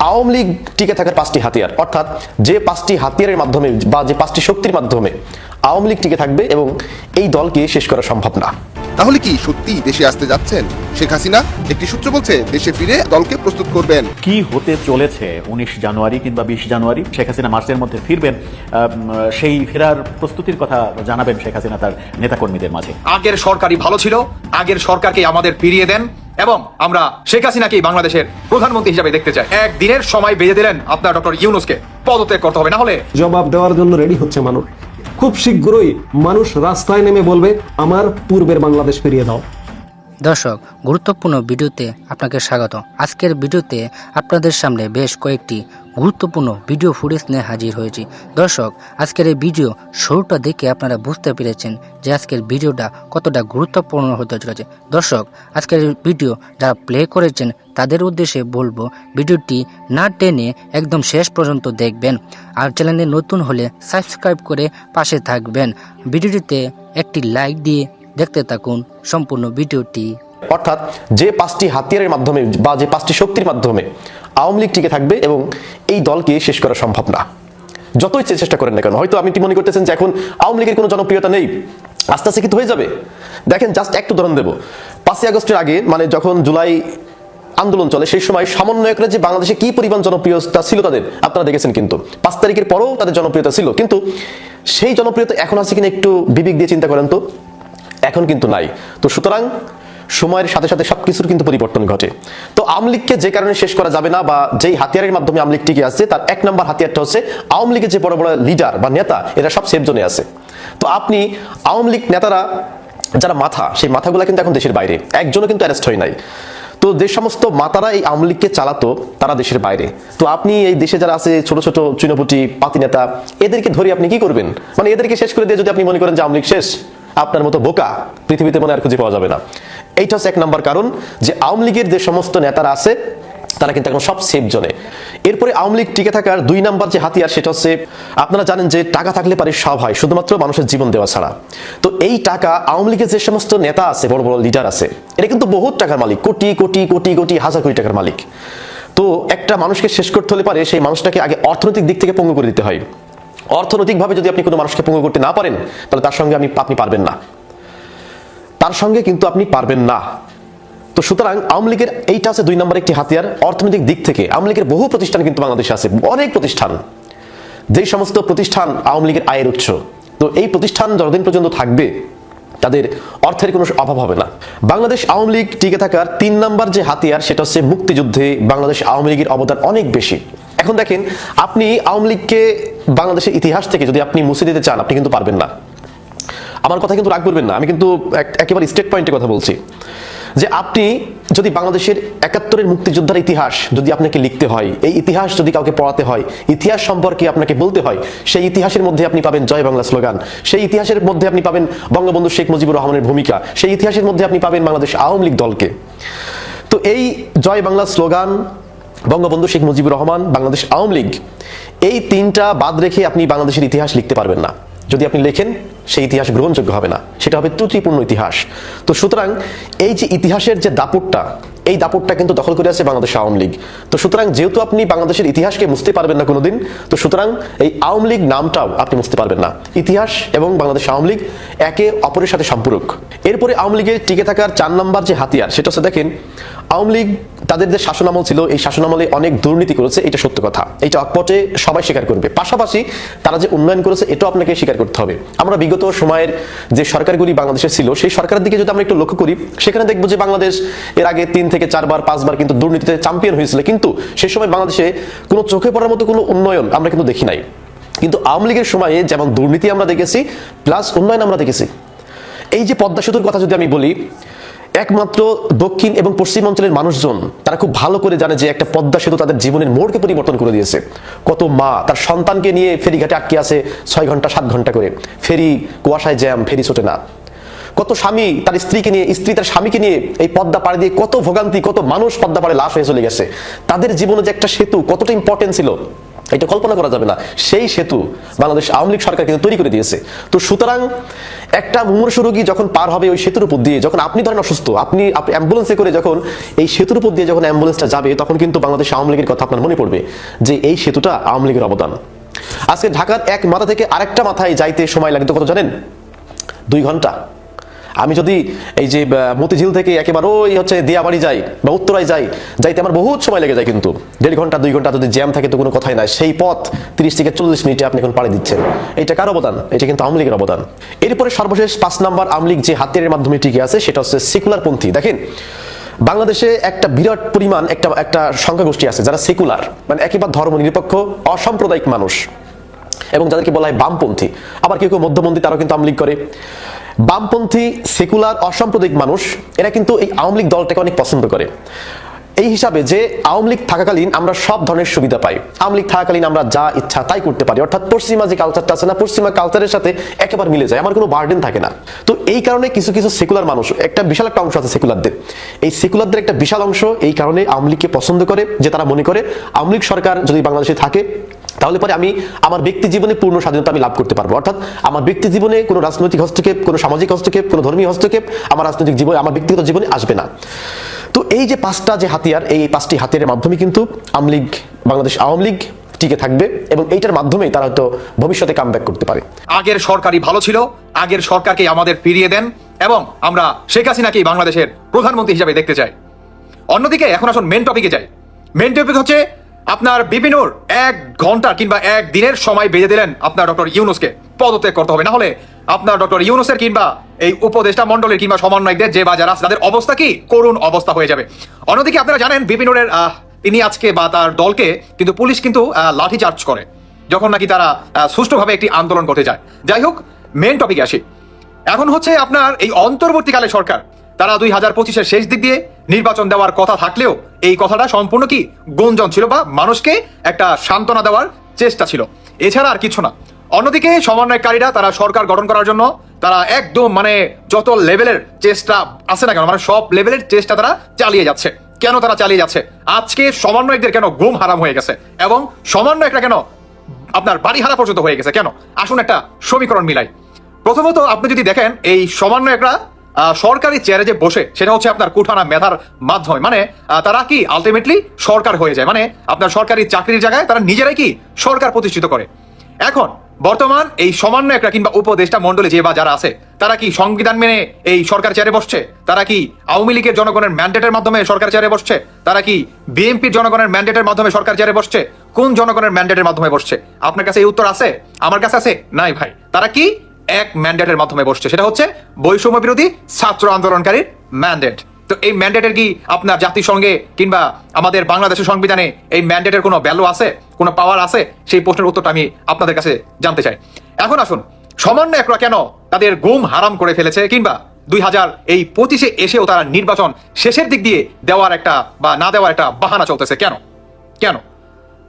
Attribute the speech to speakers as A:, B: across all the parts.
A: আওয়ামী লীগ টিকে থাকার 5টি হাতিয়ার, অর্থাৎ যে 5টি হাতিয়ারের মাধ্যমে বা যে 5টি শক্তির মাধ্যমে আওয়ামী লীগ টিকে থাকবে এবং এই দলকে শেষ করা সম্ভব না।
B: তাহলে কি সত্যি দেশে আসতে যাচ্ছেন শেখ হাসিনা? একটি সূত্র বলছে দেশে ফিরে দলকে প্রস্তুত করবেন।
C: কি হতে চলেছে 19 জানুয়ারি কিংবা 20 জানুয়ারি শেখ হাসিনা মার্চের মধ্যে ফিরবেন, সেই ফেরার প্রস্তুতির কথা জানাবেন শেখ হাসিনা তার নেতাকর্মীদের মাঝে।
D: আগের সরকারই ভালো ছিল, আগের সরকারকে আমাদের ফিরিয়ে দেন এবং আমরা শেখ হাসিনাকেই বাংলাদেশের প্রধানমন্ত্রী হিসেবে দেখতে চাই। একদিনের সময় বেঁধে দিলেন আপনার ডক্টর ইউনূসকে পদত্যাগ করতে হবে, না হলে
E: জবাব দেওয়ার জন্য রেডি হচ্ছে মানুষ। খুব শীঘ্রই মানুষ রাস্তায় নেমে বলবে আমার পূর্বের বাংলাদেশ ফিরিয়ে দাও।
F: দর্শক, গুরুত্বপূর্ণ ভিডিওতে আপনাকে স্বাগত। আজকের ভিডিওতে আপনাদের সামনে বেশ কয়েকটি গুরুত্বপূর্ণ ভিডিও ফুটেজ নিয়ে হাজির হয়েছি। দর্শক, আজকের এই ভিডিও শুরুটা দেখে আপনারা বুঝতে পেরেছেন যে আজকের ভিডিওটা কতটা গুরুত্বপূর্ণ হতে চলেছে। দর্শক, আজকের ভিডিও যারা প্লে করেছেন তাদের উদ্দেশ্যে বলবো ভিডিওটি না টেনে একদম শেষ পর্যন্ত দেখবেন, আর চ্যানেলে নতুন হলে সাবস্ক্রাইব করে পাশে থাকবেন। ভিডিওটিতে একটি লাইক দিয়ে দেখতে থাকুন সম্পূর্ণ ভিডিওটি।
A: অর্থাৎ যে 5টি হাতিয়ারের মাধ্যমে বা যে 5টি শক্তির মাধ্যমে আওয়ামী লীগ টিকে থাকবে এবং এই দলকে শেষ করা সম্ভব না, যতই চেষ্টা করেন না কেন। হয়তো আপনি মনে করতেছেন যে এখন আওয়ামী লীগের কোনো জনপ্রিয়তা নেই, আস্তে আস্তে কিন্তু হয়ে যাবে। দেখেন, জাস্ট একটু উদাহরণ দেব। 5ই আগস্টের আগে, মানে যখন জুলাই আন্দোলন চলে, সেই সময় সমন্বয়করা যে বাংলাদেশে কি পরিমাণ জনপ্রিয়তা ছিল তাদের আপনারা দেখেছেন, কিন্তু 5 তারিখের পরেও তাদের জনপ্রিয়তা ছিল। কিন্তু সেই জনপ্রিয়তা এখন আছে কিনা একটু বিবেক দিয়ে চিন্তা করেন তো, এখন কিন্তু নাই। তো সুতরাং সময়ের সাথে সাথে সবকিছুর কিন্তু পরিবর্তন ঘটে। তো আওয়ামী লীগকে যে কারণে শেষ করা যাবে না বা যেই হাতিয়ারের মাধ্যমে আওয়ামী লীগ টিকে আসছে, তার 1 নম্বর হাতিয়ারটা হচ্ছে আওয়ামী লীগের যে বড় বড় লিডার বা নেতা, এরা সব সেফ জোনে আছে। তো আপনি আওয়ামী লীগ নেতারা যারা মাথা, সেই মাথাগুলো কিন্তু এখন দেশের বাইরে, একজনও কিন্তু অ্যারেস্ট হয় নাই। তো যে সমস্ত মাতারা এই আওয়ামী লীগকে চালাতো তারা দেশের বাইরে। তো আপনি এই দেশে যারা আছে ছোট ছোট চুনোপুটি পাতি নেতা, এদেরকে ধরে আপনি কি করবেন? মানে এদেরকে শেষ করে দিয়ে যদি আপনি মনে করেন যে আওয়ামী লীগ শেষ, আপনার মতো বোকা পৃথিবীতে মনে আর খুঁজে পাওয়া যাবে না। এইটা হচ্ছে 1 নম্বর কারণ, যে আওয়ামী লীগের যে সমস্ত নেতারা আছে তারা কিন্তু এখন সব সেফ জোনে। এরপরে আওয়ামী লীগ টিকে থাকার 2 নম্বর যে হাতিয়ার, সেটা হচ্ছে আপনারা জানেন যে টাকা থাকলে পারে সব হয়, শুধুমাত্র মানুষের জীবন দেওয়া ছাড়া। তো এই টাকা আওয়ামী লীগের যে সমস্ত নেতা আছে, বড় বড় লিডার আছে, এরা কিন্তু বহুত টাকার মালিক, কোটি কোটি কোটি কোটি হাজার কোটি টাকার মালিক। তো একটা মানুষকে শেষ করতে হলে পারে সেই মানুষটাকে আগে অর্থনৈতিক দিক থেকে পঙ্গু করে দিতে হয়। অর্থনৈতিকভাবে যদি আপনি কোনো মানুষকে পঙ্গু করতে না পারেন, তাহলে তার সঙ্গে আপনি পারবেন না, তার সঙ্গে কিন্তু আপনি পারবেন না। তো সুতরাং আওয়ামী লীগের এইটা আছে 2 নম্বর একটি হাতিয়ার। অর্থনৈতিক দিক থেকে আওয়ামী লীগের বহু প্রতিষ্ঠান কিন্তু বাংলাদেশে আছে, অনেক প্রতিষ্ঠান, যেই সমস্ত প্রতিষ্ঠান আওয়ামী লীগের আয়ের উৎস। তো এই প্রতিষ্ঠান যতদিন পর্যন্ত থাকবে তাদের অর্থের কোনো অভাব হবে না। বাংলাদেশ আওয়ামী লীগ টিকে থাকার 3 নম্বর যে হাতিয়ার, সেটা হচ্ছে মুক্তিযুদ্ধে বাংলাদেশ আওয়ামী লীগের অবদান অনেক বেশি। এখন দেখেন, আপনি আওয়ামী লীগকে বাংলাদেশের ইতিহাস থেকে যদি আপনি মুছে দিতে চান, আপনি কিন্তু পারবেন না। আমার কথা কিন্তু রাগ করবেন না, আমি কিন্তু একেবারে স্টেট পয়েন্টে কথা বলছি, যে আপনি যদি বাংলাদেশের 71-এর মুক্তিযোদ্ধার ইতিহাস যদি আপনাকে লিখতে হয়, এই ইতিহাস যদি কাউকে পড়াতে হয়, ইতিহাস সম্পর্কে আপনাকে বলতে হয়, সেই ইতিহাসের মধ্যে আপনি পাবেন জয় বাংলা স্লোগান, সেই ইতিহাসের মধ্যে আপনি পাবেন বঙ্গবন্ধু শেখ মুজিবুর রহমানের ভূমিকা, সেই ইতিহাসের মধ্যে আপনি পাবেন বাংলাদেশ আওয়ামী লীগ দলকে। তো এই জয় বাংলা স্লোগান, বঙ্গবন্ধু শেখ মুজিবুর রহমান, বাংলাদেশ আওয়ামী লীগ, এই 3টা বাদ রেখে আপনি বাংলাদেশের ইতিহাস লিখতে পারবেন না। যদি আপনি লেখেন, সেই ইতিহাস গ্রহণযোগ্য হবে না, সেটা হবে ত্রুটিপূর্ণ ইতিহাস। তো সুতরাং এই যে ইতিহাসের যে দাপটটা, এই দাপটটা কিন্তু দখল করে আছে বাংলাদেশ আওয়ামী লীগ। তো সুতরাং যেহেতু আপনি বাংলাদেশের ইতিহাসকে মুছতে পারবেন না কোনোদিন, তো সুতরাং এই আওয়ামী লীগ নামটাও আপনি মুছতে পারবেন না। ইতিহাস এবং বাংলাদেশ আওয়ামী লীগ একে অপরের সাথে সম্পূরক। এরপরে আওয়ামী লীগের টিকে থাকার 4 নম্বর যে হাতিয়ার, সেটা হচ্ছে দেখেন, আওয়ামী লীগ তাদের যে শাসনামল ছিল, এই শাসনামলে অনেক দুর্নীতি করেছে, এটা সত্য কথা, এটা অকপটে সবাই স্বীকার করবে। পাশাপাশি তারা যে উন্নয়ন করেছে, এটাও আপনাকে স্বীকার করতে হবে। আমরা বিগত সময়ের যে সরকারগুলি বাংলাদেশে ছিল, সেই সরকারের দিকে যদি আমরা একটু লক্ষ্য করি, সেখানে দেখবো যে বাংলাদেশ এর আগে 3 থেকে 4 বার 5 বার কিন্তু দুর্নীতিতে চ্যাম্পিয়ন হয়েছিল, কিন্তু সেই সময় বাংলাদেশে কোনো চোখে পড়ার মতো কোনো উন্নয়ন আমরা কিন্তু দেখি নাই। কিন্তু আওয়ামী লীগের সময়ে যেমন দুর্নীতি আমরা দেখেছি, প্লাস উন্নয়ন আমরা দেখেছি। এই যে পদ্মা সেতুর কথা যদি আমি বলি, একমাত্র দক্ষিণ এবং পশ্চিম অঞ্চলের মানুষজন তারা খুব ভালো করে জানে যে একটা পদ্মা সেতু তাদের জীবনের মোড়কে পরিবর্তন করে দিয়েছে। কত মা তার সন্তানকে নিয়ে ফেরিঘাটে আটকে আছে 6 ঘন্টা 7 ঘন্টা করে, ফেরি কুয়াশায় জ্যাম, ফেরি ছোটে না। কত স্বামী তার স্ত্রীকে নিয়ে, স্ত্রী তার স্বামীকে নিয়ে এই পদ্মা পাড়ে দিয়ে কত ভোগান্তি, কত মানুষ পদ্মা পাড়ে লাশ হয়ে চলে গেছে। তাদের জীবনে যে একটা সেতু কতটা ইম্পর্টেন্ট ছিল, এটা কল্পনা করা যাবে না। সেই সেতু বাংলাদেশ আওয়ামী লীগ সরকার কিন্তু তৈরি করে দিয়েছে। তো সুতরাং একটা মুমূর্ষু রোগী যখন পার হবে ওই সেতুর উপর দিয়ে, যখন আপনি ধরেন অসুস্থ, আপনি অ্যাম্বুলেন্সে করে যখন এই সেতুর উপর দিয়ে যখন অ্যাম্বুলেন্সটা যাবে, তখন কিন্তু বাংলাদেশ আওয়ামী লীগের কথা আপনার মনে পড়বে যে এই সেতুটা আওয়ামী লীগের অবদান। আজকে ঢাকার এক মাথা থেকে আরেকটা মাথায় যাইতে সময় লাগতো কত জানেন? 2 ঘন্টা। আমি যদি এই যে মতিঝিল থেকে একেবারে ওই হচ্ছে দিয়াবাড়ি যাই বা উত্তরায় যাইতে আমার বহুত সময় লেগে যায়, কিন্তু 1.5 ঘন্টা 2 ঘন্টা যদি জ্যাম থাকে তো কোনো কথাই নাই। সেই পথ 30 থেকে 40 মিনিটে আপনি এখন পাড়ি দিচ্ছেন। এটা কার অবদান? এটা কিন্তু আওয়ামী লীগের অবদান। এরপরে সর্বশেষ 5 নাম্বার আওয়ামী লীগ যে হাতিয়ারের মাধ্যমে টিকে আছে সেটা হচ্ছে সেকুলার পন্থী। দেখেন বাংলাদেশে একটা বিরাট পরিমাণ একটা সংখ্যাগোষ্ঠী আছে যারা সেকুলার, মানে একেবারে ধর্ম নিরপেক্ষ অসাম্প্রদায়িক মানুষ, এবং যাদেরকে বলা হয় বামপন্থী। আবার কেউ কেউ মধ্যপন্থী, তারাও কিন্তু আওয়ামী লীগ করে। বামপন্থী সেকুলার অসাম্প্রদায়িক মানুষ এরা কিন্তু এই আওয়ামী লীগ দলটাকে অনেক পছন্দ করে, এই হিসাবে যে আওয়ামী লীগ থাকাকালীন আমরা সব ধরনের সুবিধা পাই, আওয়ামী লীগ থাকাকালীন আমরা যা ইচ্ছা তাই করতে পারি, অর্থাৎ পশ্চিমা যে কালচারটা আছে না, পশ্চিমা কালচারের সাথে একেবারে মিলে যায়, আমার কোনো বার্ডেন থাকে না। তো এই কারণে কিছু কিছু সেকুলার মানুষ, একটা বিশাল একটা অংশ আছে সেকুলারদের, এই সেকুলারদের একটা বিশাল অংশ এই কারণে আওয়ামী লীগকে পছন্দ করে, যে তারা মনে করে আওয়ামী লীগ সরকার যদি বাংলাদেশে থাকে তাহলে পরে আমি আমার ব্যক্তি জীবনে পূর্ণ স্বাধীনতা আমি লাভ করতে পারবো, অর্থাৎ আমার ব্যক্তি জীবনে কোনো রাজনৈতিক হস্তক্ষেপ, কোনো সামাজিক হস্তক্ষেপ, কোনো ধর্মীয় হস্তক্ষেপ আমার রাজনৈতিক জীবনে, আমার ব্যক্তিগত জীবনে আসবে না। তো এই যে 5টা যে হাতিয়ার, এই 5টি হাতিয়ারের মাধ্যমে কিন্তু বাংলাদেশ আওয়ামী লীগ টিকে থাকবে, এবং এইটার মাধ্যমেই তারা হয়তো ভবিষ্যতে কামব্যাক করতে পারে।
D: আগের সরকারই ভালো ছিল, আগের সরকারকে আমাদের ফিরিয়ে দেন এবং আমরা শেখ হাসিনাকেই বাংলাদেশের প্রধানমন্ত্রী হিসেবে দেখতে চাই। অন্যদিকে এখন আসুন মেন টপিকে যাই। মেন টপিক হচ্ছে আপনার বিপিনুর 1 ঘন্টা কিংবা 1 দিনের সময় বেঁধে দিলেন আপনার ডক্টর ইউনূসকে পদত্যাগ করতে হবে, না হলে আপনার ডক্টর ইউনূসের কিংবা এই উপদেষ্টা মন্ডলীর কিংবা সমন্বয়কদের যে বা যারা তাদের অবস্থা কি করুণ অবস্থা হয়ে যাবে। অন্যদিকে আপনারা জানেন বিপিনুরের তিনি আজকে বা তার দলকে কিন্তু পুলিশ কিন্তু লাঠি চার্জ করে যখন নাকি তারা সুষ্ঠুভাবে একটি আন্দোলন করতে যায়। যাই হোক, মেন টপিকে আসি। এখন হচ্ছে আপনার এই অন্তর্বর্তীকালে সরকার তারা 2025-এর শেষ দিক দিয়ে নির্বাচন দেওয়ার কথা থাকলেও এই কথাটা সম্পূর্ণ কি গুঞ্জন ছিল বা মানুষকে একটা সান্ত্বনা দেওয়ার চেষ্টা ছিল, এছাড়া আর কিছু না। অন্যদিকে সমন্বয়কারীরা তারা সরকার গঠন করার জন্য তারা একদম মানে যত লেভেলের চেষ্টা আছে না কেন, মানে সব লেভেলের চেষ্টা তারা চালিয়ে যাচ্ছে। কেন তারা চালিয়ে যাচ্ছে? আজকে সমন্বয়কদের কেন ঘুম হারাম হয়ে গেছে এবং সমন্বয়করা কেন আপনার বাড়ি হারা পর্যন্ত হয়ে গেছে কেন? আসুন একটা সমীকরণ মিলাই। প্রথমত আপনি যদি দেখেন এই সমন্বয়করা সরকারি চেয়ারে যে বসে সেটা হচ্ছে আপনার কুঠানা মেধার মাধ্যমে, মানে তারা কি আলটিমেটলি সরকার হয়ে যায়, মানে আপনার সরকারি চাকরির জায়গায় তারা নিজেরাই কি সরকার প্রতিষ্ঠিত করে। এখন বর্তমান এই সমন্বয়করা কিংবা উপদেষ্টা মন্ডলী যে বা যারা আছে তারা কি সংবিধান মেনে এই সরকার চেয়ারে বসছে? তারা কি আওয়ামী লীগের জনগণের ম্যান্ডেটের মাধ্যমে সরকার চেয়ারে বসছে? তারা কি বিএনপির জনগণের ম্যান্ডেটের মাধ্যমে সরকার চেয়ারে বসছে? কোন জনগণের ম্যান্ডেটের মাধ্যমে বসছে? আপনার কাছে এই উত্তর আছে? আমার কাছে আছে? নাই ভাই। তারা কি এক ম্যান্ডেটের মাধ্যমে বসছে, সেটা হচ্ছে বৈষম্য বিরোধী ছাত্র আন্দোলনকারীর ম্যান্ডেট। তো এই ম্যান্ডেটের কি আপনার জাতিসংঘে কিংবা আমাদের বাংলাদেশের সংবিধানে এই ম্যান্ডেটের কোনো ভ্যালু আছে, কোনো পাওয়ার আছে? সেই প্রশ্নের উত্তরটা আমি আপনাদের কাছে জানতে চাই। এখন আসুন সমন্বয়করা কেন তাদের ঘুম হারাম করে ফেলেছে কিংবা 2025-এ এসেও তারা নির্বাচন শেষের দিক দিয়ে দেওয়ার একটা বা না দেওয়ার একটা বাহানা চলতেছে কেন? কেন?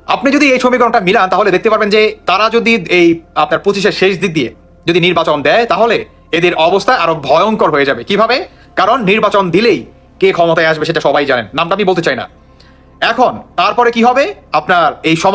D: আপনি যদি এই সমীকরণটা মিলান তাহলে দেখতে পারবেন যে তারা যদি এই আপনার 25-এর শেষ দিক দিয়ে যদি নির্বাচন দেয় তাহলে এদের অবস্থা আরো ভয়ঙ্কর হয়ে যাবে। কিভাবে? কারণ নির্বাচন দিলেই কে ক্ষমতায় আসবে সেটা সবাই জানেন, নামটা আমি বলতে চাই না। এখন তারপরে কি হবে? আপনার এই